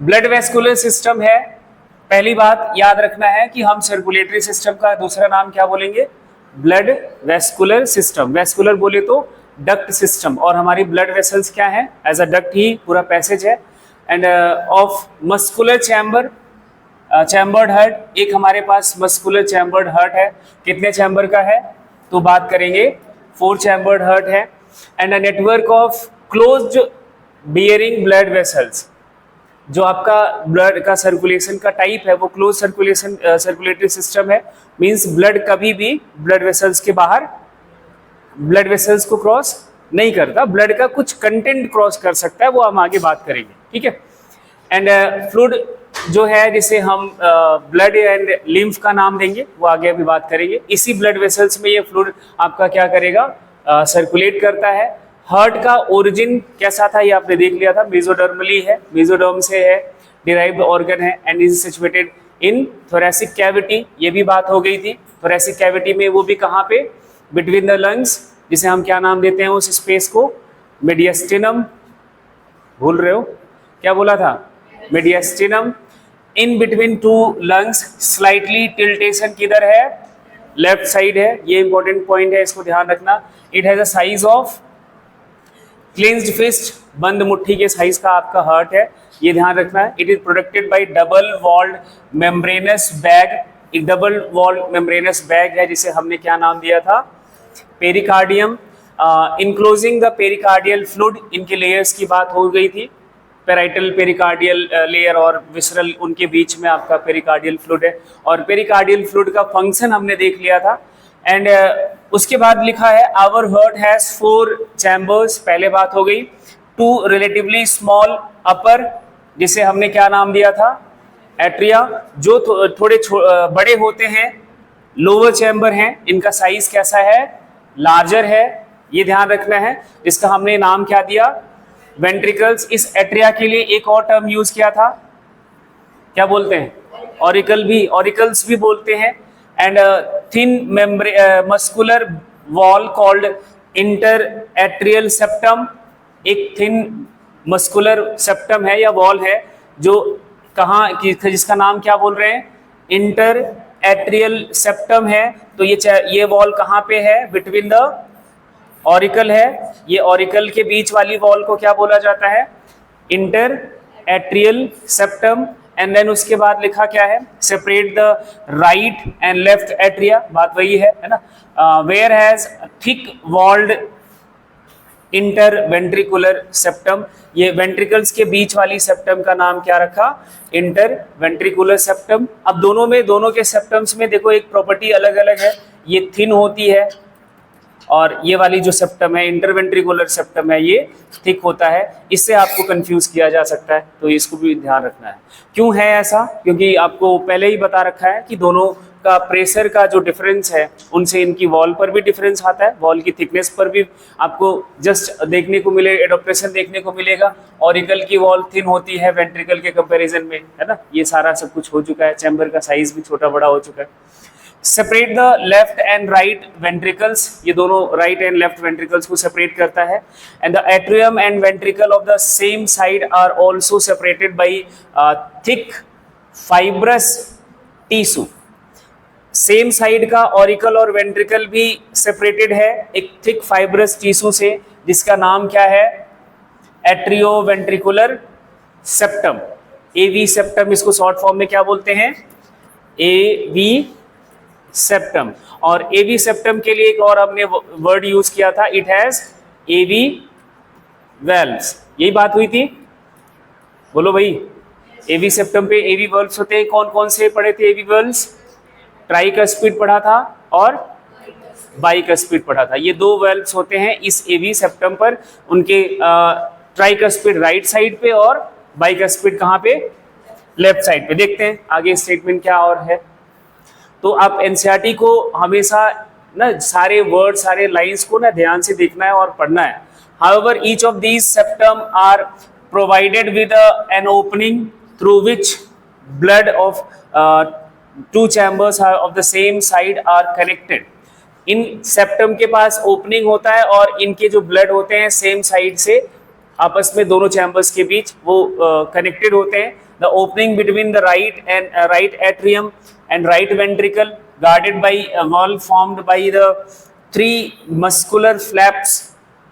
Blood vascular system है। पहली बात याद रखना है कि हम सर्कुलेटरी सिस्टम का दूसरा नाम क्या बोलेंगे, ब्लड वेस्कुलर सिस्टम। वेस्कुलर बोले तो डक्ट सिस्टम, और हमारी ब्लड वेसल्स क्या है, एज अ डक्ट ही पूरा पैसेज है। End of muscular chamber, chambered heart, एक हमारे पास मस्कुलर चैम्बर्ड हार्ट है। कितने चैम्बर का है तो बात करेंगे, 4 चैम्बर्ड हार्ट है। And a network of closed bearing blood vessels, जो आपका ब्लड का सर्कुलेशन का टाइप है वो क्लोज सर्कुलेशन सर्कुलेटरी सिस्टम है। मींस ब्लड कभी भी ब्लड वेसल्स के बाहर ब्लड वेसल्स को क्रॉस नहीं करता, ब्लड का कुछ कंटेंट क्रॉस कर सकता है, वो हम आगे बात करेंगे, ठीक है। एंड फ्लूइड जो है जिसे हम ब्लड एंड लिम्फ का नाम देंगे, वो आगे अभी बात करेंगे। इसी ब्लड वेसल्स में ये फ्लूइड आपका क्या करेगा, सर्कुलेट करता है। हार्ट का ओरिजिन कैसा था ये आपने देख लिया था, मेसोडर्मली है, मेसोडर्म से है, डिराइव्ड ऑर्गन है and is situated in thoracic cavity, ये भी बात हो गई थी। थोरेसिक कैविटी में वो भी कहाँ पे, बिटवीन द लंग्स, जिसे हम क्या नाम देते हैं उस स्पेस को, मीडियस्टिनम। भूल रहे हो क्या बोला था, mediastinum. In between 2 lungs, slightly tiltation किधर है, लेफ्ट साइड है, ये इंपॉर्टेंट पॉइंट है, इसको ध्यान रखना। It has a size of clenched fist, बंद मुट्ठी के साइज का आपका हार्ट है, ये ध्यान रखना है। It is protected by double walled membranous bag, एक डबल वॉल्ड मेम्ब्रेनस बैग है जिसे हमने क्या नाम दिया था, pericardium. Enclosing the pericardial fluid, इनके लेयर्स की बात हो गई थी, पेराइटल पेरिकार्डियल लेयर और विसरल, उनके बीच में आपका पेरिकार्डियल फ्लूइड है। और पेरिकार्डियल फ्लूइड का फंक्शन हमने देख लिया था। एंड उसके बाद लिखा है आवर हार्ट हैज 4 चैम्बर्स, पहले बात हो गई। 2 रिलेटिवली स्मॉल अपर, जिसे हमने क्या नाम दिया था, एट्रिया, जो थोड़े बड़े होते हैं, लोअर चैम्बर हैं, इनका साइज कैसा है, लार्जर है, ये ध्यान रखना है। इसका हमने नाम क्या दिया, वेंट्रिकल्स। इस एट्रिया के लिए एक और टर्म यूज किया था, क्या बोलते हैं, ऑरिकल भी, ऑरिकल्स भी बोलते हैं। And thin muscular wall called inter atrial septum, एक थिन मस्कुलर सेप्टम है या वॉल है जो कहाँ की, जिसका नाम क्या बोल रहे हैं, इंटर एट्रियल सेप्टम है। तो ये वॉल कहाँ पे है, बिटवीन द ऑरिकल है, ये ऑरिकल के बीच वाली वॉल को क्या बोला जाता है, inter atrial septum. And then उसके बाद लिखा क्या है, separate the right and left atria, बात वही है ना। Where has thick walled inter ventricular septum, ये वेंट्रिकल्स के बीच वाली सेप्टम का नाम क्या रखा, इंटर वेंट्रिकुलर सेप्टम। अब दोनों के सेप्टम्स में देखो एक प्रॉपर्टी अलग अलग है, ये थिन होती है और ये वाली जो सेप्टम है, इंटरवेंट्रिकुलर सेप्टम है, ये थिक होता है। इससे आपको कंफ्यूज किया जा सकता है, तो इसको भी ध्यान रखना है। क्यों है ऐसा, क्योंकि आपको पहले ही बता रखा है कि दोनों का प्रेशर का जो डिफरेंस है उनसे इनकी वॉल पर भी डिफरेंस आता है, वॉल की थिकनेस पर भी आपको जस्ट देखने को मिले, एडॉप्टेशन देखने को मिलेगा। ऑरिकल की वॉल थिन होती है वेंट्रिकल के कंपैरिजन में, है ना। ये सारा सब कुछ हो चुका है, चैम्बर का साइज भी छोटा बड़ा हो चुका है। Separate the left and right ventricles, ये दोनों राइट एंड लेफ्ट वेंट्रिकल्स को सेपरेट करता है। And the atrium and ventricle of the same side are also separated by thick fibrous tissue. Same side का ऑरिकल और वेंट्रिकल भी separated है एक थिक फाइब्रस टिश्यू से, जिसका नाम क्या है, एट्रियोवेंट्रिकुलर सेप्टम, एवी सेप्टम, इसको शॉर्ट फॉर्म में क्या बोलते हैं, एवी सेप्टम। और एवी सेप्टम के लिए एक और हमने वर्ड यूज किया था, इट हैज एवी वेल्व्स, यही बात हुई थी, बोलो भाई। एवी सेप्टम पे एवी वेल्व्स होते हैं, कौन कौन से पढ़े थे एवी वेल्व्स, ट्राइकस्पिड पढ़ा था और बाइकस्पिड पढ़ा था, ये 2 वेल्व्स होते हैं इस एवी सेप्टम पर। उनके ट्राइकस्पिड राइट साइड पे और बाइकस्पिड कहाँ पे, लेफ्ट साइड पे। देखते हैं आगे स्टेटमेंट क्या और है। तो आप एनसीईआरटी को हमेशा ना सारे वर्ड, सारे लाइंस को ना ध्यान से देखना है और पढ़ना है। However, each of these septum are provided with an opening through which blood of 2 chambers of the same side are connected. In septum के पास ओपनिंग होता है और इनके जो ब्लड होते हैं सेम साइड से आपस में दोनों चैम्बर्स के बीच वो कनेक्टेड होते हैं। The opening between the right atrium and right ventricle guarded by a valve formed by the 3 muscular flaps,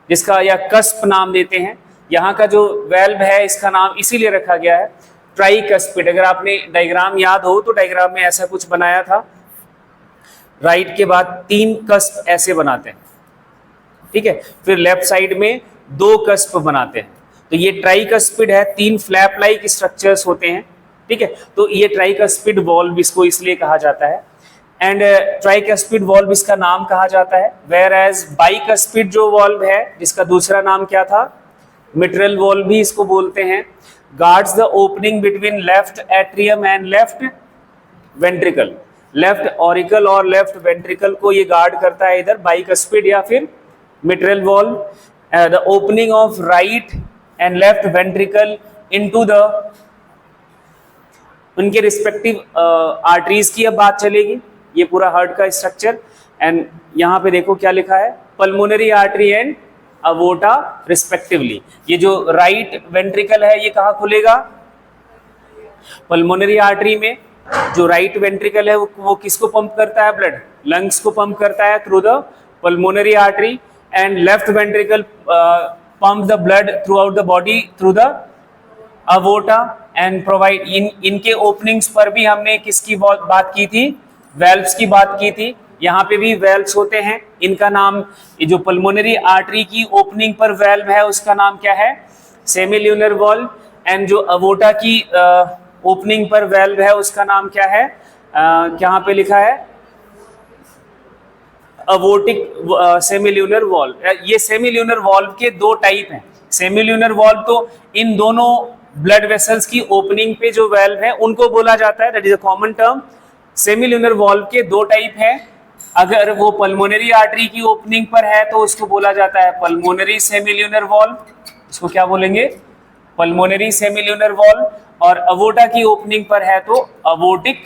जिसका या कस्प नाम देते हैं। यहाँ का जो वेल्व है इसका नाम इसीलिए रखा गया है ट्राइकस्पिड। अगर आपने डायग्राम याद हो तो डायग्राम में ऐसा कुछ बनाया था, राइट के बाद 3 कस्प ऐसे बनाते हैं, ठीक है, फिर लेफ्ट साइड में 2 कस्प बनाते हैं, तो ये ट्राइकस्पिड है, 3 फ्लैप लाइक स्ट्रक्चर्स होते हैं, ठीक है, तो ये ट्राइकस्पिड वॉल्व इसको इसलिए कहा जाता है। एंड ट्राइकस्पिड वॉल्व इसका नाम कहा जाता है, वेयर एज बाइकस्पिड जो वॉल्व है जिसका दूसरा नाम क्या था, मिट्रल वॉल्व भी इसको बोलते हैं, guards the opening between left atrium and left ventricle. Left auricle और लेफ्ट वेंट्रिकल को ये गार्ड करता है, इधर बाइकस्पिड या फिर mitral valve. The opening of right and left ventricle into the, उनके रिस्पेक्टिव आर्टरीज की अब बात चलेगी, ये पूरा हार्ट का स्ट्रक्चर। एंड यहाँ पे देखो क्या लिखा है, पल्मोनरी आर्टरी एंड अवोर्टा रिस्पेक्टिवली। ये जो राइट वेंट्रिकल है ये कहाँ खुलेगा, पल्मोनरी आर्टरी में। जो राइट वेंट्रिकल है वो किसको पंप करता है, ब्लड, लंग्स को पंप करता है through the pulmonary artery. And left ventricle pump the blood throughout the body through the aorta and provide. इनके ओपनिंग्स पर भी हमने किसकी बात की थी, वेल्व्स की बात की थी। यहाँ पे भी वेल्व्स होते हैं, इनका नाम, ये जो पल्मोनरी आर्टरी की ओपनिंग पर वेल्व है उसका नाम क्या है, सेमिल्यूनर वॉल्व। एंड जो अवोर्टा की ओपनिंग पर वेल्व है उसका नाम क्या है, यहाँ पे लिखा है अवोर्टिक सेमिल्यूनर वॉल्व। ये सेमिल्यूनर वॉल्व के 2 टाइप हैं। सेमिल्यूनर वॉल्व तो इन दोनों ब्लड वेसल्स की ओपनिंग पे जो वेल्व है उनको बोला जाता है, that is a common term. Semilunar valve के 2 टाइप हैं, अगर वो पल्मोनरी आर्टरी की ओपनिंग पर है तो उसको बोला जाता है पल्मोनरी सेमिल्यूनर वॉल्व, इसको क्या बोलेंगे, पल्मोनरी सेमिल्यूनर वॉल्व। और अवोर्टा की ओपनिंग पर है तो अवोर्टिक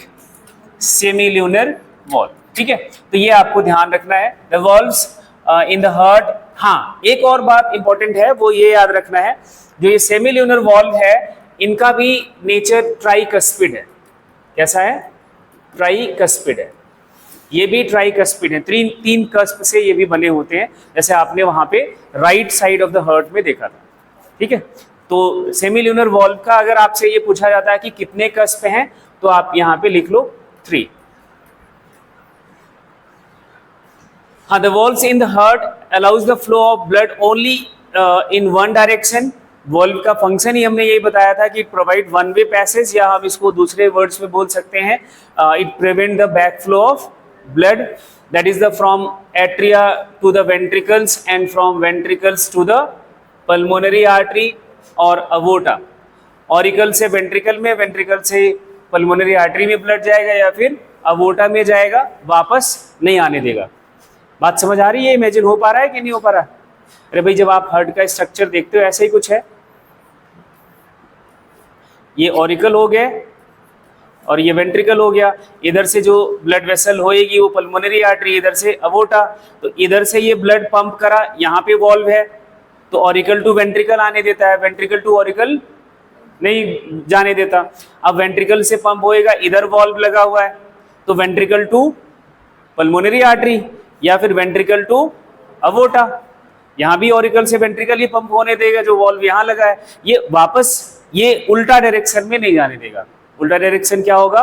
सेमिल्यूनर वॉल्व, ठीक है। तो ये आपको ध्यान रखना है, the valves in the heart. हाँ, एक और बात इंपॉर्टेंट है वो ये याद रखना है, जो ये सेमिल्यूनर वॉल्व है इनका भी नेचर ट्राइकस्पिड है। कैसा है, ट्राइकस्पिड है, ये भी ट्राइकस्पिड है, 3 कस्प से ये भी बने होते हैं, जैसे आपने वहां पे right side of the heart में देखा था, ठीक है। तो सेमिल्यूनर वॉल्व का अगर आपसे ये पूछा जाता है कि कितने कस्प हैं तो आप यहाँ पे लिख लो 3। हाँ, the valves in the heart allows the flow of blood only in one direction. Valve का फंक्शन ही हमने यही बताया था कि प्रोवाइड वन वे पैसेज, या हम इसको दूसरे वर्ड्स में बोल सकते हैं it prevent the back flow of blood, that is the from atria to the ventricles and from ventricles to the pulmonary artery और अवोर्टा। ऑरिकल से वेंट्रिकल में, वेंट्रिकल से पल्मोनरी आर्टरी में ब्लड जाएगा या फिर अवोर्टा में जाएगा, वापस नहीं आने देगा। बात समझ आ रही है, इमेजिन हो पा रहा है कि नहीं हो पा रहा? अरे भाई, जब आप हार्ट का स्ट्रक्चर देखते हो ऐसे ही कुछ है, ये ऑरिकल हो गया और ये वेंट्रिकल हो गया, इधर से जो ब्लड वेसल होएगी वो पल्मोनरी आर्टरी, इधर से अवोर्टा। तो इधर से ये ब्लड पंप करा, यहाँ पे वॉल्व है तो ऑरिकल टू वेंट्रिकल आने देता है, वेंट्रिकल टू ऑरिकल नहीं जाने देता। अब वेंट्रिकल से पंप होएगा, इधर वॉल्व लगा हुआ है तो वेंट्रिकल टू पल्मोनरी आर्टरी या फिर वेंट्रिकल टू अवोर्टा। यहाँ भी ऑरिकल से वेंट्रिकल ही पंप होने देगा, जो वॉल्व यहाँ लगा है ये वापस ये उल्टा डायरेक्शन में नहीं जाने देगा। उल्टा डायरेक्शन क्या होगा,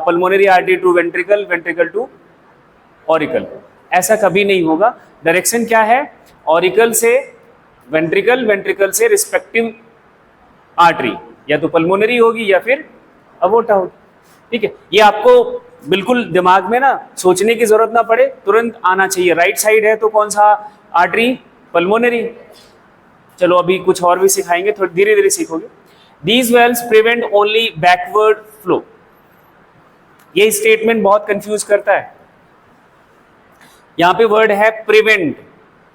pulmonary artery to ventricle, ventricle to auricle, ऐसा कभी नहीं होगा। डायरेक्शन क्या है, ऑरिकल से वेंट्रिकल, वेंट्रिकल से रिस्पेक्टिव आर्टरी, या तो पल्मोनरी होगी या फिर अवोर्टा होगी, ठीक है। ये आपको बिल्कुल दिमाग में ना सोचने की जरूरत ना पड़े, तुरंत आना चाहिए। राइट साइड है तो कौन सा आर्टरी, पल्मोनरी। चलो अभी कुछ और भी सिखाएंगे, थोड़ी धीरे धीरे सीखोगे। These valves prevent only backward flow। ये स्टेटमेंट बहुत कंफ्यूज करता है। यहाँ पे वर्ड है प्रिवेंट,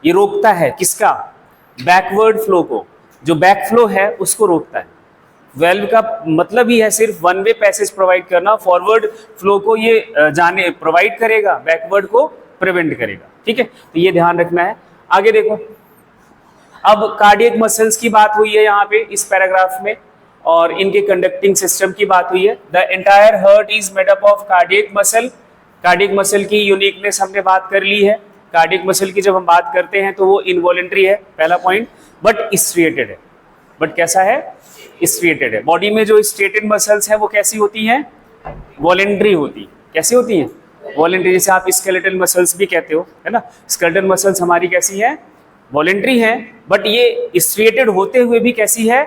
ये रोकता है किसका, बैकवर्ड फ्लो को। जो बैक फ्लो है उसको रोकता है। वेल्व का मतलब ही है सिर्फ वन वे पैसेज प्रोवाइड करना, फॉरवर्ड फ्लो को ये जाने प्रोवाइड करेगा, बैकवर्ड को प्रिवेंट करेगा, ठीक है। तो ये ध्यान रखना है। आगे देखो, अब कार्डियक मसल्स की बात हुई है यहाँ पे इस पैराग्राफ में। और इनके कंडक्टिंग सिस्टम की बात हुई है। The entire heart is made up of cardiac muscle. Cardiac muscle की यूनिकनेस हमने बात कर ली है। कार्डियक मसल की जब हम बात करते हैं तो वो इनवॉलेंट्री है, पहला पॉइंट, बट स्ट्रिएटेड है। बट कैसा है? स्ट्रिएटेड है। बॉडी में जो स्ट्रेटेड मसल्स हैं वो कैसी होती हैं? वॉलेंट्री होती। कैसी होती हैं? वॉलेंट्री। जैसे आप स्केलेटल मसल्स भी कहते हो, है ना, स्केलेटल मसल्स हमारी कैसी हैं? वॉलेंट्री हैं, बट ये स्ट्रिएटेड होते हुए भी कैसी है?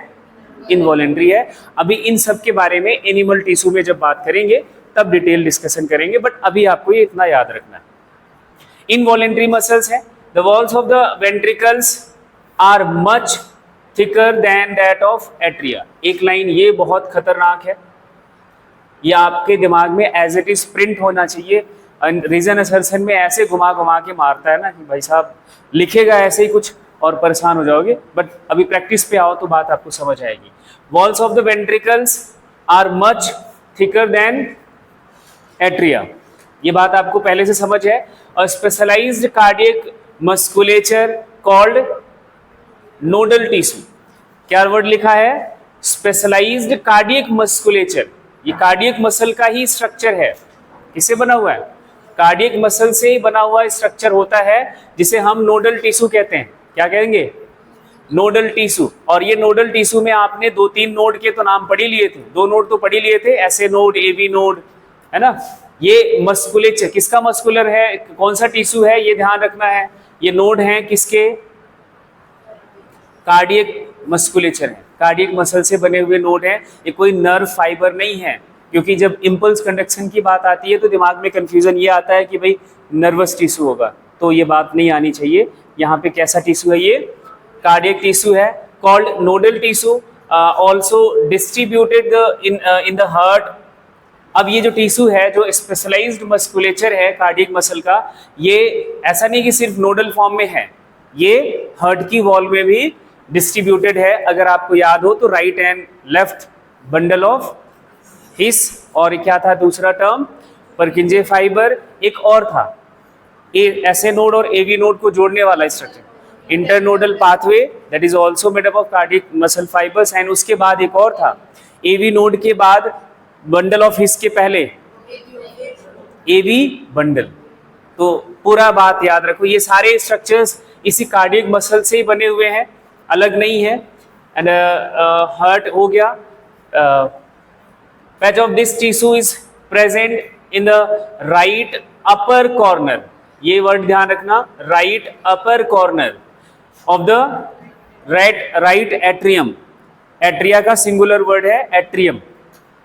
इनवॉलेंट्री है। अभी इन सब के बारे में एनिमल टिश्यू में जब बात करेंगे तब डिटेल डिस्कशन करेंगे, बट अभी आपको ये इतना याद रखना है। इनवॉलेंट्री मसल्स है। The walls of the ventricles are much thicker than that of atria. एक लाइन ये बहुत खतरनाक है, ये आपके दिमाग में एज इट इज प्रिंट होना चाहिए। रीजन असर्शन में ऐसे घुमा घुमा के मारता है ना कि भाई साहब लिखेगा ऐसे ही कुछ और परेशान हो जाओगे, बट अभी प्रैक्टिस पे आओ तो बात आपको समझ आएगी। Walls of the ventricles are much thicker than atria, ये बात आपको पहले से समझ है। और specialised cardiac musculature called nodal tissue. क्या वर्ड लिखा है? Specialised cardiac musculature. ये कार्डियक मसल का ही स्ट्रक्चर है। किससे बना हुआ है? कार्डियक मसल से ही बना हुआ स्ट्रक्चर होता है, जिसे हम नोडल टिश्यू कहते हैं। क्या कहेंगे? Nodal tissue. और ये नोडल टिश्यू में आपने 2-3 नोड के तो नाम पढ़ ही लिए थे, 2 नोड तो पढ़ ही लिए थे, ऐसे नोड, एवी नोड, है ना। ये मस्कुलेचर किसका मस्कुलर है, कौन सा टिश्यू है, ये ध्यान रखना है। ये नोड है किसके? कार्डियक मस्कुलेचर है, कार्डियक मसल से बने हुए नोड हैं। ये कोई नर्व फाइबर नहीं है, क्योंकि जब इम्पल्स कंडक्शन की बात आती है तो दिमाग में कंफ्यूजन ये आता है कि भाई नर्वस टिश्यू होगा, तो ये बात नहीं आनी चाहिए। यहाँ पे कैसा टिश्यू है? ये कार्डियक टिश्यू है, called nodal tissue, also distributed in the heart. अब ये जो टिश्यू है, जो स्पेशलाइज्ड मस्कुलेचर है कार्डियक मसल का, ये ऐसा नहीं कि सिर्फ नोडल फॉर्म में है, ये हार्ट की वॉल में भी डिस्ट्रीब्यूटेड है। अगर आपको याद हो तो right and left bundle of हिस, और क्या था दूसरा टर्म? परकिंजे फाइबर। एक और था ऐसे नोड और एवी नोड को जोड़ने वाला structure, internodal pathway, that is also made up of cardiac muscle fibres. And उसके बाद एक और था, एवी नोड के बाद बंडल ऑफ हिस के पहले एवी बंडल। तो पूरा बात याद रखो, ये सारे स्ट्रक्चर्स इसी कार्डियक मसल से ही बने हुए हैं, अलग नहीं है। एंड हार्ट हो गया। Patch of this tissue is present in the right upper corner. ये वर्ड ध्यान रखना, right upper corner of the right atrium. Atria का सिंगुलर वर्ड है एट्रियम,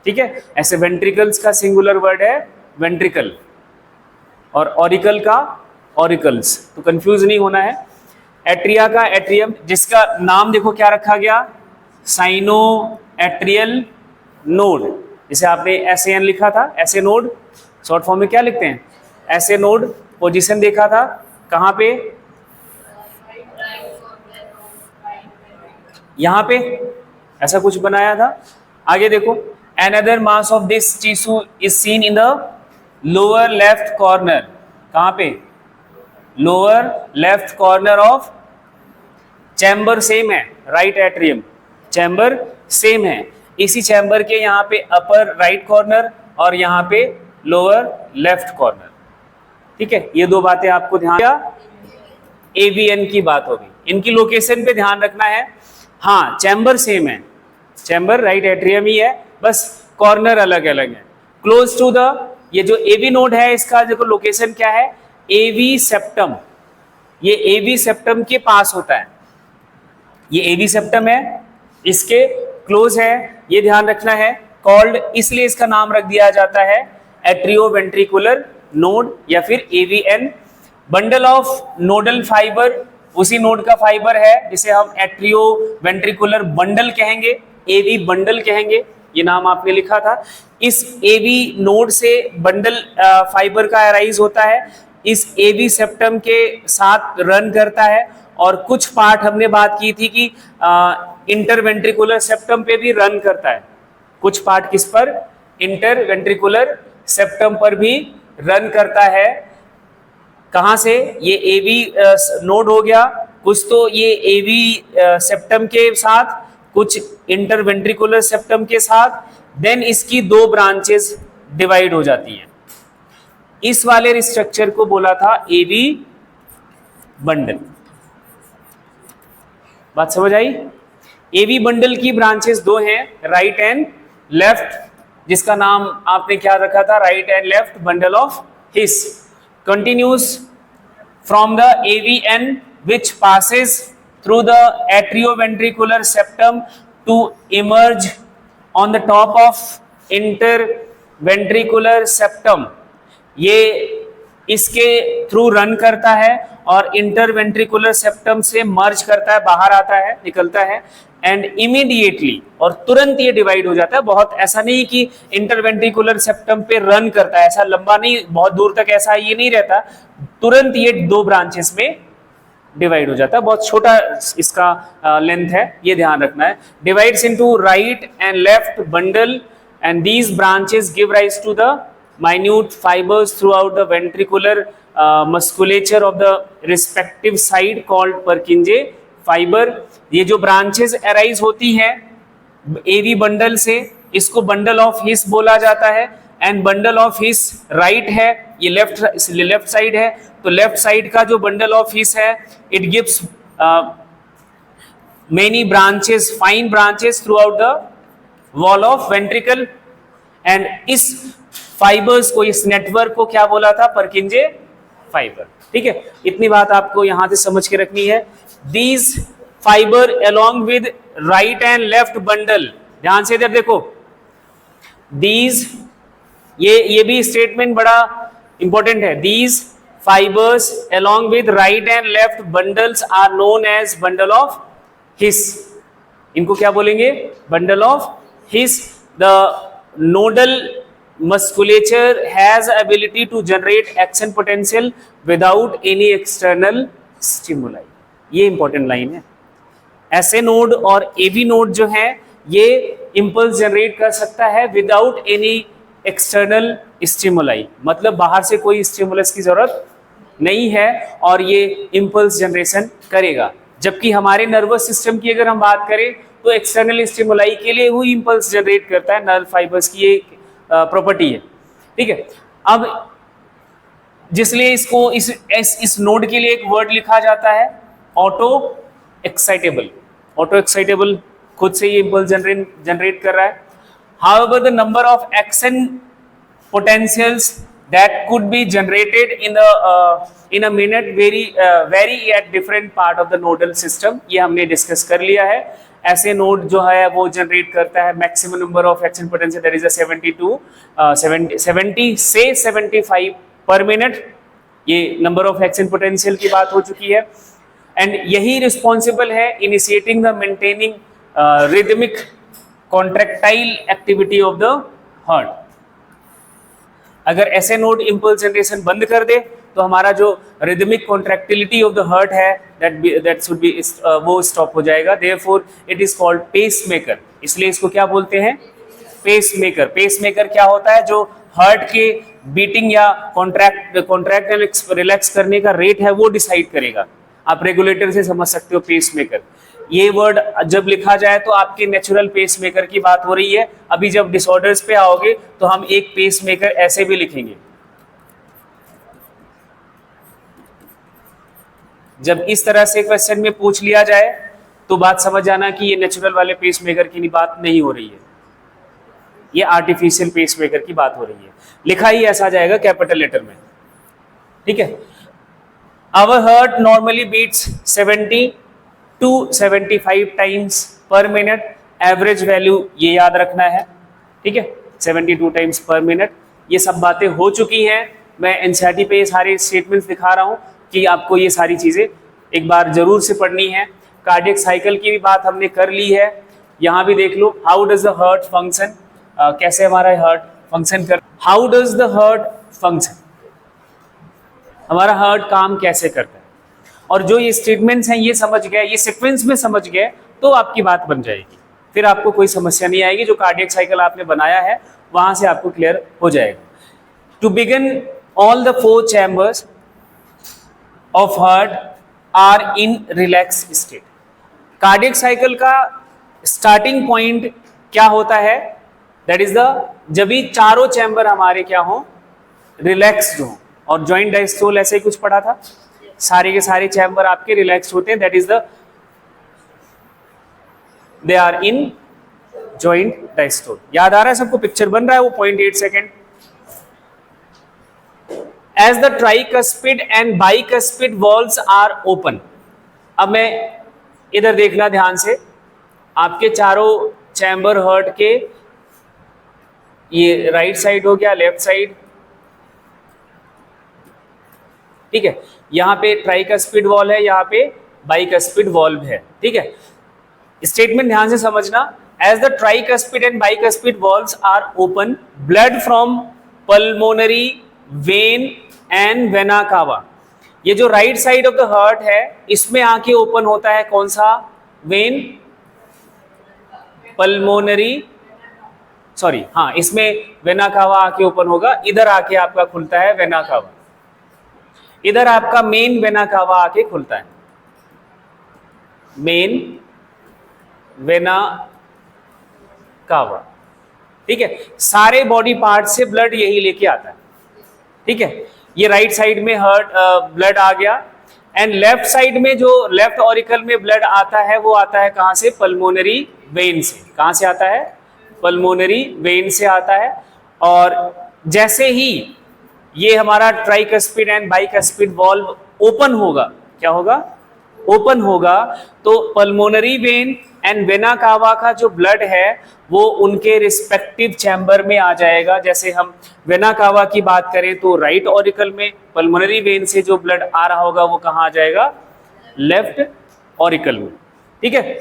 ठीक है। ऐसे वेंट्रिकल्स का सिंगुलर वर्ड है वेंट्रिकल, और ऑरिकल का ऑरिकल्स, तो कंफ्यूज नहीं होना है। एट्रिया का एट्रियम, जिसका नाम देखो क्या रखा गया, साइनो एट्रियल नोड। जिसे आपने SAN लिखा था, ऐसे नोड शॉर्ट फॉर्म में क्या लिखते हैं? ऐसे नोड। पोजीशन देखा था कहाँ पे? यहाँ पे ऐसा कुछ बनाया था। आगे देखो, another mass of this tissue is seen in the lower left corner। कहाँ पे? lower left corner of chamber same है, राइट एट्रियम चैम्बर सेम है। इसी चैम्बर के यहाँ पे अपर राइट कॉर्नर और यहाँ पे लोअर लेफ्ट कॉर्नर, ठीक है। ये दो बातें आपको ध्यान, AVN की बात होगी, इनकी लोकेशन पे ध्यान रखना है। हाँ, चैम्बर सेम है, चैम्बर राइट एट्रियम ही है, बस कॉर्नर अलग अलग है। क्लोज टू द, ये जो AV नोड है इसका देखो लोकेशन क्या है, AV सेप्टम। ये AV सेप्टम के पास होता है, ये AV सेप्टम है, इसके क्लोज है, ये ध्यान रखना है। कॉल्ड, इसलिए इसका नाम रख दिया जाता है एट्रियोवेंट्रिकुलर नोड या फिर AVN। Bundle of nodal fibre, उसी नोड का फाइबर है जिसे हम एट्रियोवेंट्रिकुलर बंडल कहेंगे, AV बंडल कहेंगे, ये नाम आपने लिखा था। इस AV नोड से बंडल फाइबर का अराइज होता है, इस AV सेप्टम के साथ रन करता है। और कुछ पार्ट हमने बात की थी कि इंटरवेंट्रिकुलर सेप्टम पे भी रन करता है। कुछ पार्ट किस पर? इंटरवेंट्रिकुलर सेप्टम पर भी रन करता है। कहाँ से? ये AV नोड हो गया, कुछ तो ये AV सेप्टम के साथ, कुछ इंटरवेंट्रिकुलर सेप्टम के साथ, देन इसकी दो ब्रांचेस डिवाइड हो जाती हैं। इस वाले स्ट्रक्चर को बोला था एवी बंडल। बात समझ आई? एवी बंडल की ब्रांचेस दो हैं, राइट एंड लेफ्ट, जिसका नाम आपने क्या रखा था, right and left bundle of His, continues from the AV and which passes through the atrioventricular septum to emerge on the top of interventricular septum। ये इसके थ्रू रन करता है और इंटरवेंट्रिकुलर सेप्टम से मर्ज करता है, बाहर आता है, निकलता है, एंड इमीडिएटली और तुरंत ये डिवाइड हो जाता है। बहुत ऐसा नहीं कि इंटरवेंट्रिकुलर सेप्टम पे रन करता है, ऐसा लंबा नहीं, बहुत दूर तक ऐसा ये नहीं रहता, तुरंत ये दो ब्रांचेस में डिवाइड हो जाता है। बहुत छोटा इसका लेंथ है, ये ध्यान रखना है। Divides into right and left bundle and these branches give rise to the minute fibers throughout the ventricular musculature of the respective side called Purkinje fiber। ये जो ब्रांचेस अराइज होती हैं एवी बंडल से, इसको बंडल ऑफ हिस बोला जाता है। And bundle of his right है, ये लेफ्ट साइड है, तो लेफ्ट साइड का जो बंडल ऑफ हिस है it gives many branches, fine branches through out the wall of ventricle. And इस फाइबर्स को, इस नेटवर्क को क्या बोला था, परकिंजे फाइबर। ठीक है, इतनी बात आपको यहां से समझ के रखनी है। These fibre along with right and left bundle, ध्यान से इधर देखो, दीज, ये भी स्टेटमेंट बड़ा इंपॉर्टेंट है। These fibres along with right and left bundles are known as bundle of His. इनको क्या बोलेंगे, bundle of His. The nodal musculature has ability to generate action potential without any external stimuli। ये important line है। ऐसे node और AV node जो है ये इंपल्स जनरेट कर सकता है विदाउट एनी एक्सटर्नल स्टिमुलाई, मतलब बाहर से कोई स्टिमुलस की जरूरत नहीं है और ये इंपल्स जनरेशन करेगा। जबकि हमारे नर्वस सिस्टम की अगर हम बात करें तो एक्सटर्नल स्टिमुलाई के लिए वो इंपल्स जनरेट करता है, नर्व फाइबर्स की ये प्रॉपर्टी है। ठीक है, अब जिसलिए इसको इस नोड के लिए एक वर्ड लिखा जाता है ऑटो एक्साइटेबल। ऑटो एक्साइटेबल खुद से ये इंपल्स जनरेट कर रहा है। However the number of action potentials that could be generated in a minute vary at different part of the nodal system। ये हमने डिस्कस कर लिया है। ऐसे नोड जो है वो जनरेट करता है maximum number of action potential that is 70 से 75 पर मिनट। ये नंबर ऑफ एक्शन पोटेंशियल की बात हो चुकी है। एंड यही रिस्पॉन्सिबल है initiating the maintaining rhythmic contractile activity of the heart. अगर ऐसे नोड इंपल्स जनरेशन बंद कर दे तो हमारा जो rhythmic contractility of the heart है दैट शुड बी वो स्टॉप हो जाएगा। Therefore it is called pacemaker. इसलिए इसको क्या बोलते हैं, पेसमेकर। पेसमेकर क्या होता है, जो हार्ट के बीटिंग या कॉन्ट्रैक्ट रिलैक्स करने का रेट है वो डिसाइड करेगा। आप रेगुलेटर से समझ सकते हो पेसमेकर। ये वर्ड जब लिखा जाए तो आपके नेचुरल पेसमेकर की बात हो रही है। अभी जब डिसऑर्डर्स पे आओगे तो हम एक पेसमेकर ऐसे भी लिखेंगे। जब इस तरह से क्वेश्चन में पूछ लिया जाए तो बात समझ जाना कि ये नेचुरल वाले पेसमेकर की बात नहीं हो रही है, ये आर्टिफिशियल पेसमेकर की बात हो रही है। लिखा ही ऐसा जाएगा कैपिटल लेटर में। ठीक है, our heart normally beats 70 to 75 times per minute. Average value ये याद रखना है। ठीक है, 72 टाइम्स पर मिनट। ये सब बातें हो चुकी हैं। मैं एनसीईआरटी पे ये सारे स्टेटमेंट्स दिखा रहा हूँ कि आपको ये सारी चीज़ें एक बार जरूर से पढ़नी है। कार्डियक साइकिल की भी बात हमने कर ली है, यहाँ भी देख लो। How does the heart function, कैसे हमारा हार्ट फंक्शन कर, how does the heart function, हमारा हार्ट काम कैसे करता है। और जो ये स्टेटमेंट्स हैं ये समझ गए, ये सीक्वेंस में समझ गए तो आपकी बात बन जाएगी, फिर आपको कोई समस्या नहीं आएगी। जो कार्डियक साइकिल आपने बनाया है वहां से आपको क्लियर हो जाएगा। To begin, all the 4 chambers of heart are in relax state. Cardiac cycle का स्टार्टिंग पॉइंट क्या होता है, दैट इज द जब भी चारों चैम्बर हमारे क्या हो, रिलैक्स्ड हो। और जॉइंट डायस्टोल ऐसे ही कुछ पढ़ा था, सारे के सारे चैम्बर आपके रिलैक्स्ड होते हैं, that is the they are in joint diastole. याद आ रहा है सबको, पिक्चर बन रहा है वो 0.8 second. As the tricuspid and bicuspid valves are open. अब मैं इधर देखना ध्यान से, आपके चारों चैम्बर हर्ट के, ये राइट साइड हो गया, लेफ्ट साइड, ठीक है। यहां पे ट्राइकस्पिड वॉल है, यहां पे बाइकस्पिड वॉल्व है, ठीक है। स्टेटमेंट ध्यान से समझना, as the tricuspid and bicuspid valves are open, blood from pulmonary vein and vena cava. ये जो right side of the heart है, इसमें आके ओपन होता है कौन सा वेन, पल्मोनरी, सॉरी हाँ, इसमें वेना कावा आके ओपन होगा, इधर आके आपका खुलता है वेना कावा, इधर आपका मेन वेना कावा आके खुलता है, मेन वेना कावा, ठीक है। सारे बॉडी पार्ट से ब्लड यही लेके आता है, ठीक है। ये राइट साइड में हर्ट ब्लड आ गया, एंड लेफ्ट साइड में जो लेफ्ट ऑरिकल में ब्लड आता है वो आता है कहां से, पल्मोनरी वेन से। कहां से आता है, पल्मोनरी वेन से आता है। और जैसे ही ये हमारा tricuspid and bicuspid valve open होगा, क्या होगा, ओपन होगा, तो पल्मोनरी वेन एंड वेना कावा का जो ब्लड है वो उनके रिस्पेक्टिव चैम्बर में आ जाएगा। जैसे हम वेना कावा की बात करें तो राइट ऑरिकल में, पल्मोनरी वेन से जो ब्लड आ रहा होगा वो कहाँ आ जाएगा, लेफ्ट ऑरिकल में, ठीक है।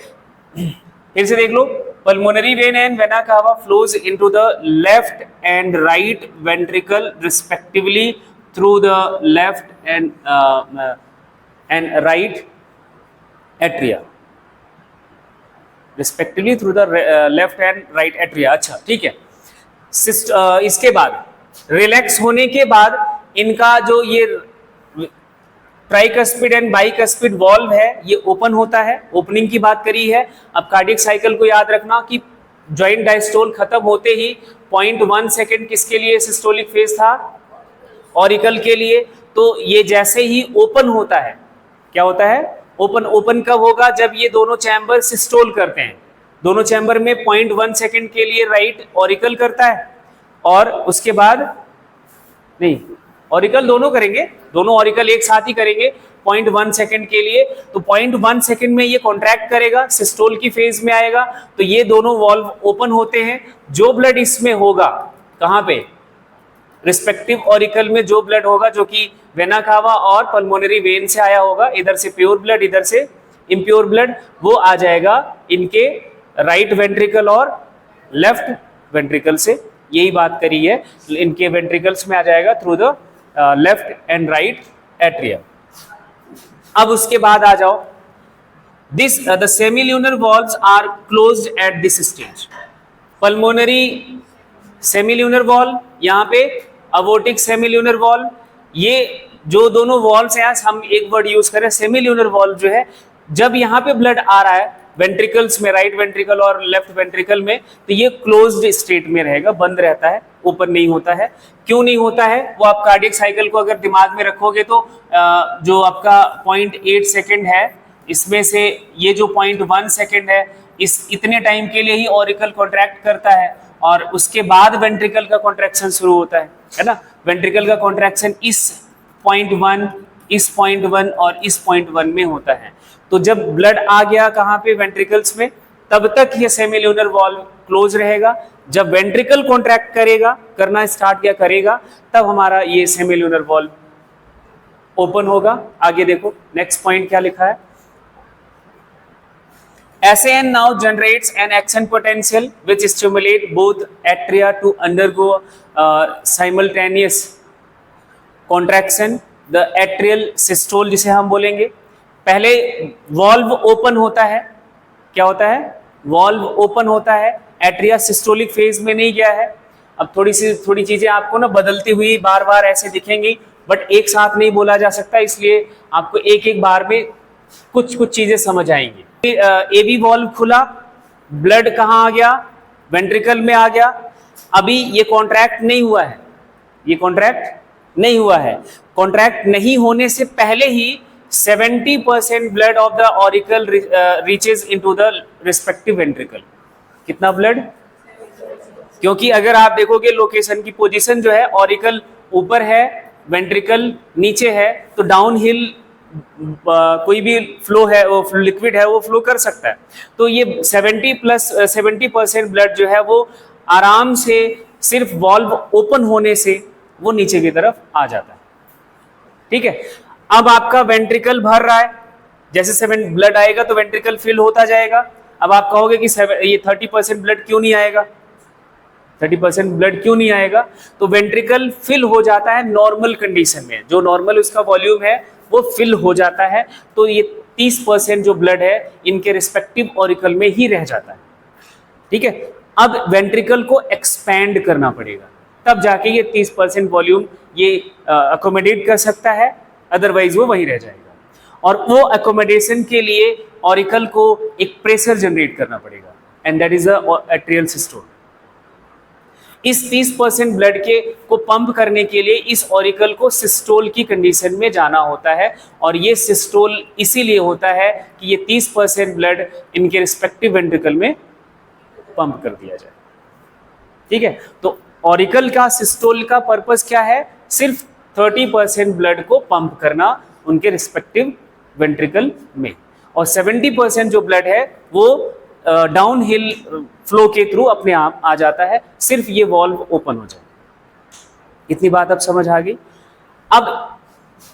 फिर से देख लो, pulmonary vein and vena cava flows into the left and right ventricle respectively through the left and right atria, respectively through the left and right atria। अच्छा ठीक है। इसके बाद रिलैक्स होने के बाद इनका जो ये ट्राइकस्पिड एंड बाइकस्पिड वॉल्व है ये ओपन होता है, ओपनिंग की बात करी है। अब कार्डियक साइकिल को याद रखना कि जॉइंट डायस्टोल खत्म होते ही 0.1 सेकेंड किसके लिए सिस्टोलिक फेज था, ऑरिकल के लिए। तो ये जैसे ही ओपन होता है, क्या होता है, ओपन। ओपन कब होगा, जब ये दोनों चैम्बर सिस्टोल करते हैं। दोनों चैम्बर में 0.1 सेकेंड के लिए राइट ऑरिकल करता है, और उसके बाद नहीं, ऑरिकल दोनों करेंगे, दोनों ऑरिकल एक साथ ही करेंगे 0.1 सेकेंड के लिए। तो 0.1 सेकेंड में ये कॉन्ट्रैक्ट करेगा, सिस्टोल की फेज में आएगा, तो ये दोनों वॉल्व ओपन होते हैं। जो ब्लड इसमें होगा, कहाँ पे, रिस्पेक्टिव ऑरिकल में जो ब्लड होगा, जो कि वेना कावा और पल्मोनरी वेन से आया होगा, इधर से प्योर ब्लड, इधर से इम्प्योर ब्लड, वो आ जाएगा इनके राइट वेंट्रिकल और लेफ्ट वेंट्रिकल से। यही बात करी है, इनके वेंट्रिकल्स में आ जाएगा through the left and right atria. अब उसके बाद आ जाओ, this the semilunar valves are closed at this stage. Pulmonary semilunar valve, यहाँ पे अवोटिक सेमिल्यूनर वॉल्व, ये जो दोनों वॉल्व्स हैं, हम एक वर्ड यूज करें सेमिल्यूनर वॉल्व जो है, जब यहाँ पे ब्लड आ रहा है वेंट्रिकल्स में, राइट वेंट्रिकल और लेफ्ट वेंट्रिकल में, तो ये क्लोज्ड स्टेट में रहेगा, बंद रहता है, ओपन नहीं होता है। क्यों नहीं होता है, वो आप कार्डियक साइकिल को अगर दिमाग में रखोगे तो जो आपका 0.8 सेकेंड है, इसमें से ये जो 0.1 सेकेंड है, इस इतने टाइम के लिए ही ऑरिकल कॉन्ट्रैक्ट करता है, और उसके बाद वेंट्रिकल का कॉन्ट्रैक्शन शुरू होता है ना। वेंट्रिकल का कॉन्ट्रैक्शन इस 0.1, इस 0.1 और इस 0.1 में होता है। तो जब ब्लड आ गया कहाँ पे, वेंट्रिकल्स में, तब तक ये सेमिल्यूनर वॉल्व क्लोज रहेगा। जब वेंट्रिकल कॉन्ट्रैक्ट करेगा, करना स्टार्ट क्या करेगा, तब हमारा ये सेमिल्यूनर वॉल्व ओपन होगा। आगे देखो नेक्स्ट पॉइंट क्या लिखा है, SAN now generates an action potential which stimulate both atria to undergo simultaneous contraction, the atrial systole जिसे हम बोलेंगे। पहले वॉल्व ओपन होता है, क्या होता है, वॉल्व ओपन होता है, एट्रिया सिस्टोलिक फेज में नहीं गया है। अब थोड़ी चीजें आपको ना बदलती हुई बार बार ऐसे दिखेंगी, बट एक साथ नहीं बोला जा सकता, इसलिए आपको एक एक बार में कुछ चीजें समझ आएंगी। एबी वॉल्व खुला, ब्लड कहाँ आ गया, वेंट्रिकल में आ गया। अभी ये कॉन्ट्रैक्ट नहीं हुआ है, ये कॉन्ट्रैक्ट नहीं हुआ है। कॉन्ट्रैक्ट नहीं होने से पहले ही 70% blood of the auricle reaches into the respective ventricle. कितना ब्लड? क्योंकि अगर आप देखोगे लोकेशन की पोजीशन जो है, ऑरिकल ऊपर है, वेंट्रिकल नीचे है, तो डाउन हिल कोई भी फ्लो है, वो लिक्विड है, वो फ्लो कर सकता है। तो ये 70% ब्लड जो है वो आराम से सिर्फ वॉल्व ओपन होने से वो नीचे की तरफ आ जाता है। ठीक है, अब आपका वेंट्रिकल भर रहा है, जैसे ब्लड आएगा तो वेंट्रिकल फिल होता जाएगा। अब आप कहोगे कि ये 30% ब्लड क्यों नहीं आएगा, 30% ब्लड क्यों नहीं आएगा? तो वेंट्रिकल फिल हो जाता है नॉर्मल कंडीशन में, जो नॉर्मल उसका वॉल्यूम है वो फिल हो जाता है। तो ये 30% जो ब्लड है इनके रिस्पेक्टिव ऑरिकल में ही रह जाता है। ठीक है, अब वेंट्रिकल को एक्सपैंड करना पड़ेगा, तब जाके ये 30% वॉल्यूम ये अकोमोडेट कर सकता है, अदरवाइज वो वहीं रह जाएगा। और वो अकोमोडेशन के लिए ऑरिकल को एक प्रेशर जनरेट करना पड़ेगा, and that is a atrial systole. इस 30% ब्लड के को पंप करने के लिए इस ऑरिकल को सिस्टोल की कंडीशन में जाना होता है, और ये सिस्टोल इसीलिए होता है कि ये 30% ब्लड इनके रिस्पेक्टिव वेंट्रिकल में पंप कर दिया जाए। ठीक है, तो ऑरिकल का सिस्टोल का पर्पस क्या है? सिर्फ 30% ब्लड को पंप करना उनके रिस्पेक्टिव वेंट्रिकल में, और 70% जो ब्लड है वो डाउन हिल फ्लो के थ्रू अपने आप आ जाता है, सिर्फ ये वॉल्व ओपन हो जाए। इतनी बात अब समझ आ गई। अब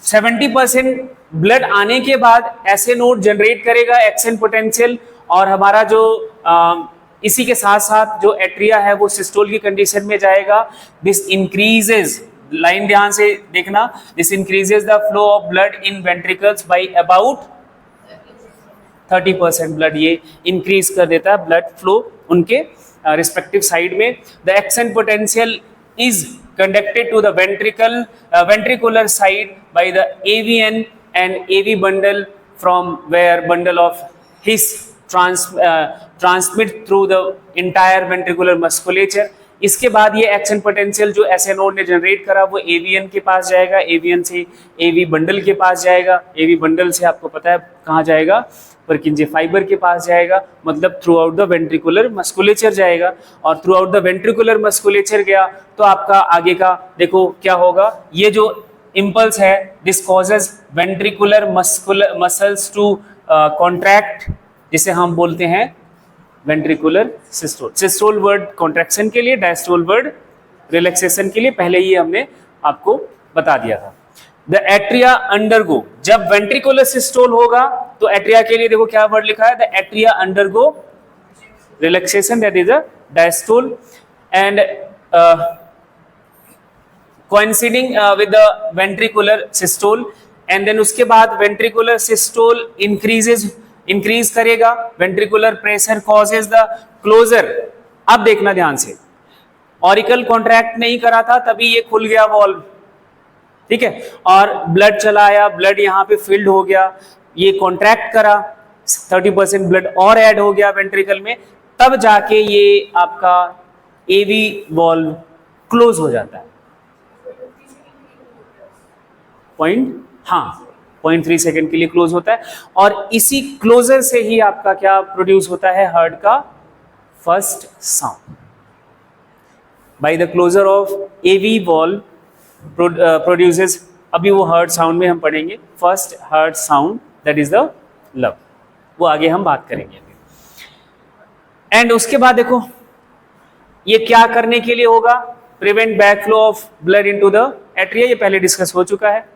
70% ब्लड आने के बाद ऐसे नोड जनरेट करेगा एक्शन पोटेंशियल, और हमारा जो इसी के साथ साथ जो एट्रिया है वो सिस्टोल की कंडीशन में जाएगा। दिस इंक्रीजेज, लाइन ध्यान से देखना, this increases the flow of blood in ventricles by about 30%। Blood ये इंक्रीज कर देता है ब्लड फ्लो उनके रिस्पेक्टिव साइड में। The action potential is conducted to the ventricular side by the AVN and AV bundle, from where bundle of His transmit through the entire ventricular musculature। इसके बाद ये action potential जो ऐसे node ने generate करा वो AVN के पास जाएगा, एवीएन से एवी बंडल के पास जाएगा, एवी बंडल से आपको पता है कहाँ जाएगा, परकिंजे फाइबर के पास जाएगा, मतलब through out the ventricular musculature जाएगा। और through out the ventricular musculature गया तो आपका आगे का देखो क्या होगा, ये जो इम्पल्स है this causes ventricular muscles to contract, जिसे हम बोलते हैं ventricular systole. Systole word contraction के लिए, डायस्टोल वर्ड रिलैक्सेशन के लिए, पहले ही हमने आपको बता दिया था। द एट्रिया अंडरगो, जब वेंट्रिकुलर सिस्टोल होगा तो एट्रिया के लिए देखो क्या वर्ड लिखा है, the atria undergo relaxation, that is a diastole, and coinciding with the ventricular systole. And then उसके बाद वेंट्रिकुलर सिस्टोल इंक्रीज करेगा, ventricular pressure causes the closure. अब देखना ध्यान से, ऑरिकल कॉन्ट्रैक्ट नहीं करा था तभी ये खुल गया वॉल्व, ठीक है, और ब्लड चला आया, ब्लड यहाँ पे फिल्ड हो गया, ये कॉन्ट्रैक्ट करा, 30% ब्लड और ऐड हो गया वेंट्रिकल में, तब जाके ये आपका एवी वॉल्व क्लोज हो जाता है। 0.3 सेकेंड के लिए क्लोज होता है, और इसी क्लोजर से ही आपका क्या प्रोड्यूस होता है, हार्ट का first sound. By the closure of AV valve produces, अभी वो हार्ट साउंड में हम पढ़ेंगे, first heart sound that is the lub, वो आगे हम बात करेंगे। एंड उसके बाद देखो ये क्या करने के लिए होगा, prevent backflow of blood into the atria, ये पहले डिस्कस हो चुका है।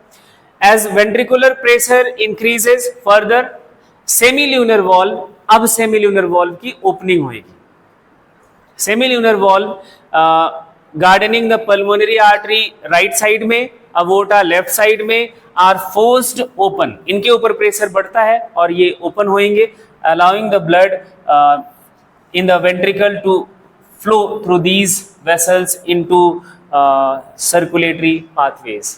As ventricular pressure increases further, semilunar valve, अब semilunar valve की ओपनिंग होगी। Semilunar valve gardening the pulmonary artery right side में, aorta left side में are forced open, इनके ऊपर प्रेशर बढ़ता है और ये ओपन होंगे, allowing the blood in the ventricle to flow through these vessels into circulatory pathways।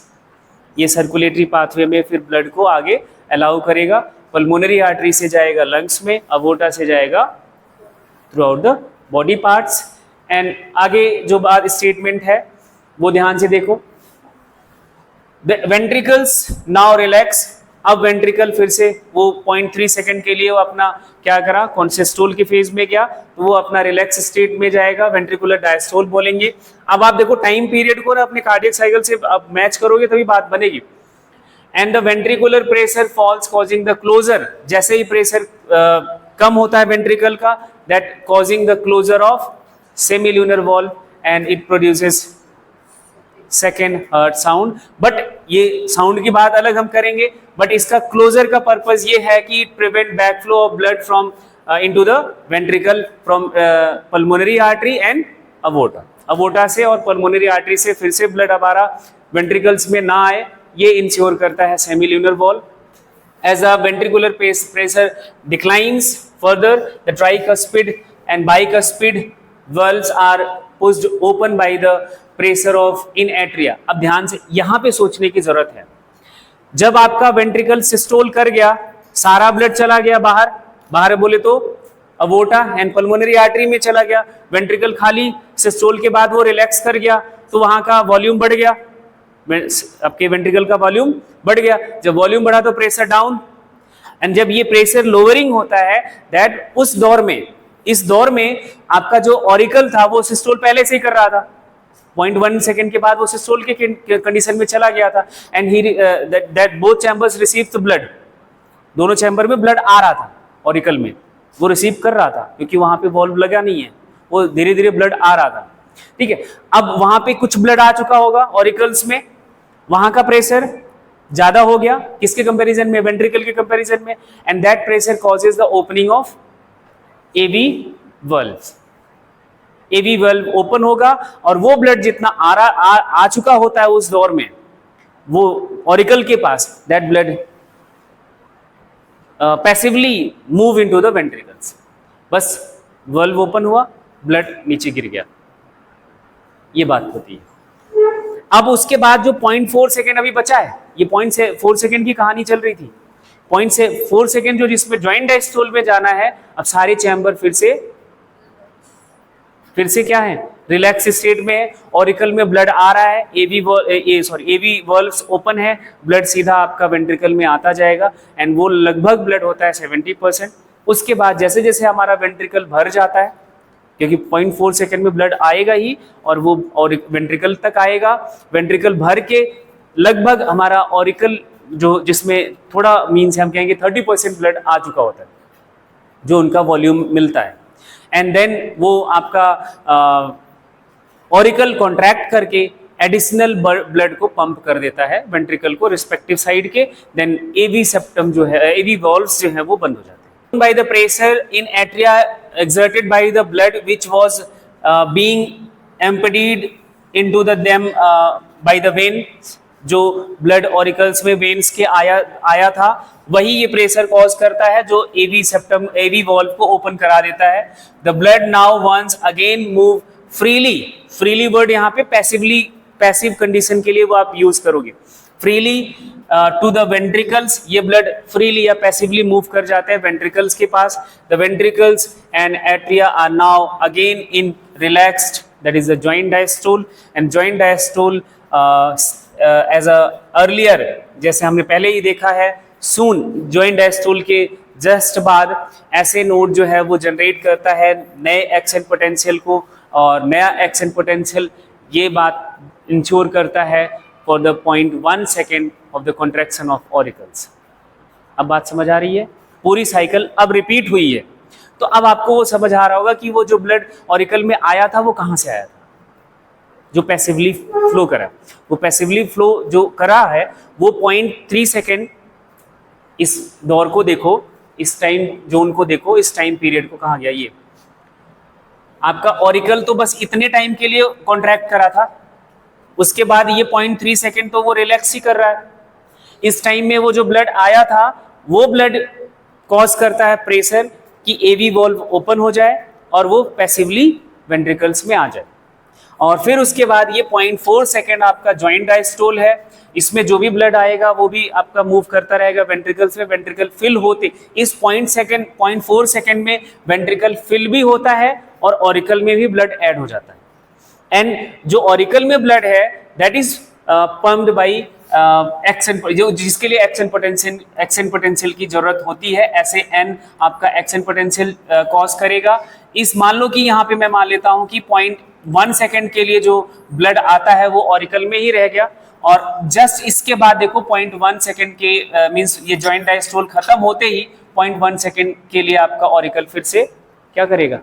ये सर्कुलेटरी पाथवे में फिर ब्लड को आगे अलाउ करेगा, पल्मोनरी आर्टरी से जाएगा लंग्स में, अवोटा से जाएगा through out the body parts. And आगे जो बात स्टेटमेंट है वो ध्यान से देखो, द वेंट्रिकल्स नाउ रिलैक्स। अब वेंट्रिकल फिर से वो 0.3 सेकंड के लिए वो अपना क्या करा, कॉन्सिस्टोल के फेज में गया, तो वो अपना रिलैक्स स्टेट में जाएगा, वेंट्रिकुलर डायस्टोल बोलेंगे। अब आप देखो टाइम पीरियड को ना अपने कार्डियक साइकिल से आप मैच करोगे तभी बात बनेगी। And the ventricular pressure falls causing the closure, जैसे ही प्रेशर कम होता है वेंट्रिकल का, that causing the closure of semilunar valve and it produces second heart sound. But ये साउंड की बात अलग हम करेंगे, बट इसका क्लोजर का पर्पस ये है कि it prevent backflow of blood from into the ventricle from pulmonary artery and aorta. Aorta से और पल्मोनरी आर्टरी से फिर से ब्लड हमारा वेंट्रिकल्स में ना आए, ये इंश्योर करता है सेमील्यूनर valve. As a ventricular pressure declines further, the tricuspid and bicuspid valves are pushed open by the pressure of in atria। अब ध्यान से यहाँ पे सोचने की जरूरत है, जब आपका वेंट्रिकल सिस्टोल कर गया, सारा ब्लड चला गया बाहर, बाहर बोले तो अवोटा एंड पल्मोनरी आर्टरी में चला गया, वेंट्रिकल खाली, सिस्टोल के बाद वो रिलैक्स कर गया, तो वहां का वॉल्यूम बढ़ गया, आपके वेंट्रिकल का वॉल्यूम बढ़ गया। जब वॉल्यूम बढ़ा तो प्रेशर डाउन, एंड जब ये प्रेशर लोअरिंग होता है दैट उस दौर में, इस दौर में आपका जो ऑरिकल था वो सिस्टोल पहले से ही कर रहा था, 0.1 सेकंड के बाद वो सिस्टोल के कंडीशन में चला गया था। And he that both chambers receive the blood, दोनों चैम्बर में ब्लड आ रहा था, ऑरिकल में वो रिसीव कर रहा था क्योंकि वहां पे वॉल्व लगा नहीं है, वो धीरे धीरे ब्लड आ रहा था, ठीक है। अब वहां पे कुछ ब्लड आ चुका होगा ऑरिकल्स में, वहां का प्रेशर ज्यादा हो गया, किसके कंपैरिजन में, वेंट्रिकल के कंपैरिजन में, and that pressure causes the opening of AV valve. AV valve open होगा और वो ब्लड जितना आ चुका होता है उस दौर में वो ऑरिकल के पास, that blood passively move into the ventricles. बस वल्व ओपन हुआ, ब्लड नीचे गिर गया, ये बात होती है। अब उसके बाद जो 0.4 सेकेंड अभी बचा है, ये 0.4 सेकेंड की कहानी चल रही थी, 0.4 सेकेंड जो जिसमें ज्वाइंट डायस्टोल में जाना है, अब सारे चैम्बर फिर से क्या है, रिलैक्स स्टेट में है, ऑरिकल में ब्लड आ रहा है, एवी वल्व्स ओपन है, ब्लड सीधा आपका वेंट्रिकल में आता जाएगा, एंड वो लगभग ब्लड होता है 70%। उसके बाद जैसे जैसे हमारा वेंट्रिकल भर जाता है, क्योंकि 0.4 सेकेंड में ब्लड आएगा ही और वो और वेंट्रिकल तक आएगा, वेंट्रिकल भर के लगभग हमारा ऑरिकल जो जिसमें थोड़ा मीन्स हम कहेंगे 30% ब्लड आ चुका होता है, जो उनका वॉल्यूम मिलता है, एंड देन वो आपका ऑरिकल कॉन्ट्रैक्ट करके एडिशनल ब्लड को पंप कर देता है वेंट्रिकल को रिस्पेक्टिव साइड के, देन एवी सेप्टम जो है, एवी वॉल्व्स जो है वो बंद हो जाते हैं। By the pressure in atria exerted by the blood which was being emptied into the them by the veins, जो ब्लड ऑरिकल्स में वेन्स के आया था, वही ये प्रेशर कॉज करता है जो एवी सेप्टम, एवी वॉल्व को ओपन करा देता है। The blood now once again move freely, freely word यहाँ पे पैसिवली, पैसिव कंडीशन के लिए वो आप यूज करोगे, फ्रीली टू द वेंट्रिकल्स, ये ब्लड फ्रीली या पैसिवली मूव कर जाते हैं वेंट्रिकल्स के पास। The ventricles and atria are now again in relaxed, that is the joint diastole, and joint diastole as a earlier, जैसे हमने पहले ही देखा है, सून जॉइंट डायस्टोल के जस्ट बाद ऐसे नोड जो है वो जनरेट करता है नए एक्शन पोटेंशियल को, और नया एक्शन पोटेंशियल ये बात इंश्योर करता है for the 0.1 second of the contraction of auricles। अब बात समझ आ रही है, पूरी साइकिल अब रिपीट हुई है, तो अब आपको वो समझ आ रहा होगा कि वो जो ब्लड ऑरिकल में आया था वो कहाँ से आया था, जो पैसिवली फ्लो करा, वो पैसिवली फ्लो जो करा है वो 0.3 सेकेंड, इस दौर को देखो, इस टाइम जोन को देखो, इस टाइम पीरियड को कहाँ गया, ये आपका ऑरिकल तो बस इतने टाइम के लिए कॉन्ट्रैक्ट करा था, उसके बाद ये 0.3 सेकेंड तो वो रिलैक्स ही कर रहा है। इस टाइम में वो जो ब्लड आया था वो ब्लड कॉज करता है प्रेशर कि एवी वॉल्व ओपन हो जाए और वो पैसिवली वेंट्रिकल्स में आ जाए, और फिर उसके बाद ये 0.4 सेकेंड आपका जॉइंट डायस्टोल है। इसमें जो भी ब्लड आएगा वो भी आपका मूव करता रहेगा वेंट्रिकल्स में। वेंट्रिकल फिल होते इस 0.4 सेकेंड में वेंट्रिकल फिल भी होता है और ऑरिकल में भी ब्लड ऐड हो जाता है। एंड जो ऑरिकल में ब्लड है that is pumped by action, जो जिसके लिए एक्शन पोटेंशियल की जरूरत होती है, ऐसे एन आपका एक्शन पोटेंशियल कॉज करेगा। इस मान लो कि यहाँ पे मैं मान लेता हूँ कि 0.1 सेकेंड के लिए जो ब्लड आता है वो ऑरिकल में ही रह गया, और जस्ट इसके बाद देखो 0.1 सेकेंड के मींस ये जॉइंट डायस्टोल खत्म होते ही 0.1 सेकेंड के लिए आपका ऑरिकल फिर से क्या करेगा,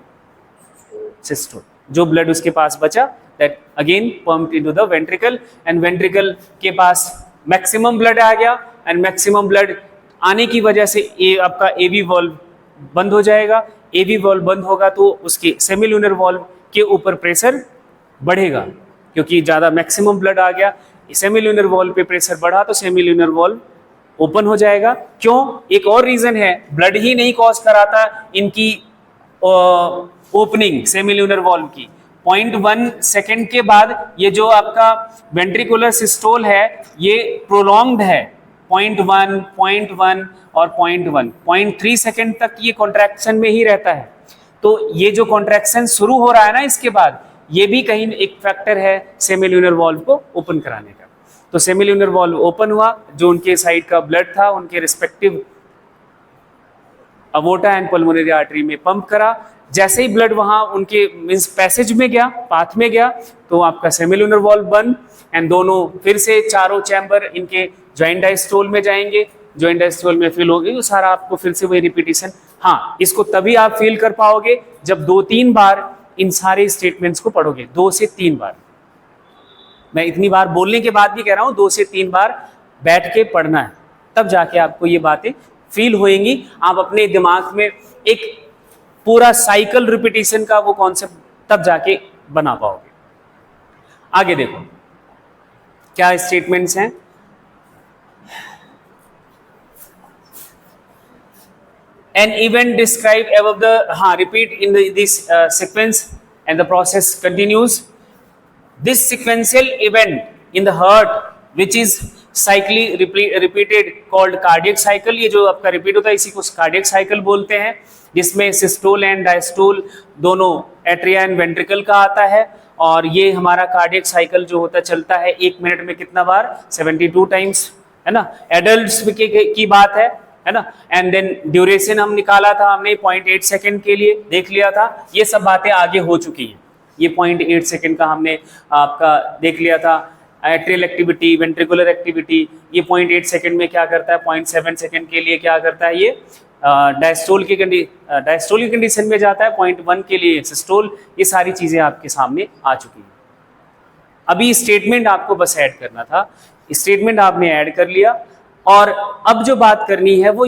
सिस्टोल। जो ब्लड उसके पास बचा that again pumped into the ventricle, and ventricle के पास मैक्सिमम ब्लड आ गया, एंड मैक्सिमम ब्लड आने की वजह से आपका एवी वॉल्व बंद हो जाएगा। एवी वॉल्व बंद होगा तो उसके सेमिल्यूनर वॉल्व के ऊपर प्रेशर बढ़ेगा, क्योंकि ज़्यादा मैक्सिमम ब्लड आ गया। सेमिल्यूनर वॉल्व पे प्रेशर बढ़ा तो सेमिल्यूनर वॉल्व ओपन हो जाएगा। क्यों? एक और रीजन है, ब्लड ही नहीं कॉज कराता इनकी ओपनिंग सेमिल्यूनर वॉल्व की। 0.1 सेकेंड के बाद ये जो आपका वेंट्रिकुलर सिस्टोल है ये प्रोलॉन्ग्ड है, 0.1 और 0.3 सेकेंड तक ये कॉन्ट्रैक्शन में ही रहता है। तो ये जो कॉन्ट्रैक्शन शुरू हो रहा है ना इसके बाद, ये भी कहीं एक फैक्टर है सेमिल्यूनर वॉल्व को ओपन कराने का। तो सेमिल्यूनर वॉल्व ओपन हुआ, जो उनके साइड का ब्लड था उनके रिस्पेक्टिव अवोर्टा एंड पल्मोनरी आर्टरी में पंप करा। जैसे ही ब्लड वहां उनके मींस पैसेज में गया, पाथ में गया, तो आपका सेमिल्यूनर वॉल्व बंद, एंड दोनों फिर से चारों चैम्बर इनके जॉइंट डायस्टोल में जाएंगे। जॉइंट डायस्टोल में फिल होगी तो सारा आपको फिर से वही रिपीटिशन। हाँ, इसको तभी आप फील कर पाओगे जब 2-3 बार इन सारे स्टेटमेंट्स को पढ़ोगे, 2 से 3 बार। मैं इतनी बार बोलने के बाद भी कह रहा हूं 2 से 3 बार बैठ के पढ़ना है, तब जाके आपको ये बातें फील होएंगी। आप अपने दिमाग में एक पूरा साइकिल रिपीटिशन का वो कॉन्सेप्ट तब जाके बना पाओगे। आगे देखो क्या स्टेटमेंट्स हैं। An event described above the repeat in this sequence and the process continues. This sequential event in the heart which is cyclically repeated called cardiac cycle. ये जो आपका रिपीट होता है इसी को कार्डियक साइकिल बोलते हैं, जिसमें सिस्टोल एंड डायस्टोल दोनों एट्रिया एंड वेंट्रिकल का आता है। और ये हमारा कार्डियक साइकिल जो होता चलता है 1 मिनट में कितना बार, 72 टाइम्स, है ना। एडल्ट्स की बात है ना। एंड देन ड्यूरेशन हम निकाला था हमने 0.8 सेकेंड के लिए, देख लिया था। ये सब बातें आगे हो चुकी हैं। ये 0.8 सेकेंड का हमने आपका देख लिया था। एट्रियल एक्टिविटी, वेंट्रिकुलर एक्टिविटी, ये 0.8 सेकेंड में क्या करता है, 0.7 सेकेंड के लिए क्या करता है, ये डायस्टोल की कंडीशन में जाता है, 0.1 के लिए सिस्टोल। ये सारी चीज़ें आपके सामने आ चुकी हैं। अभी स्टेटमेंट आपको बस ऐड करना था, स्टेटमेंट आपने ऐड कर लिया। और अब जो बात करनी है वो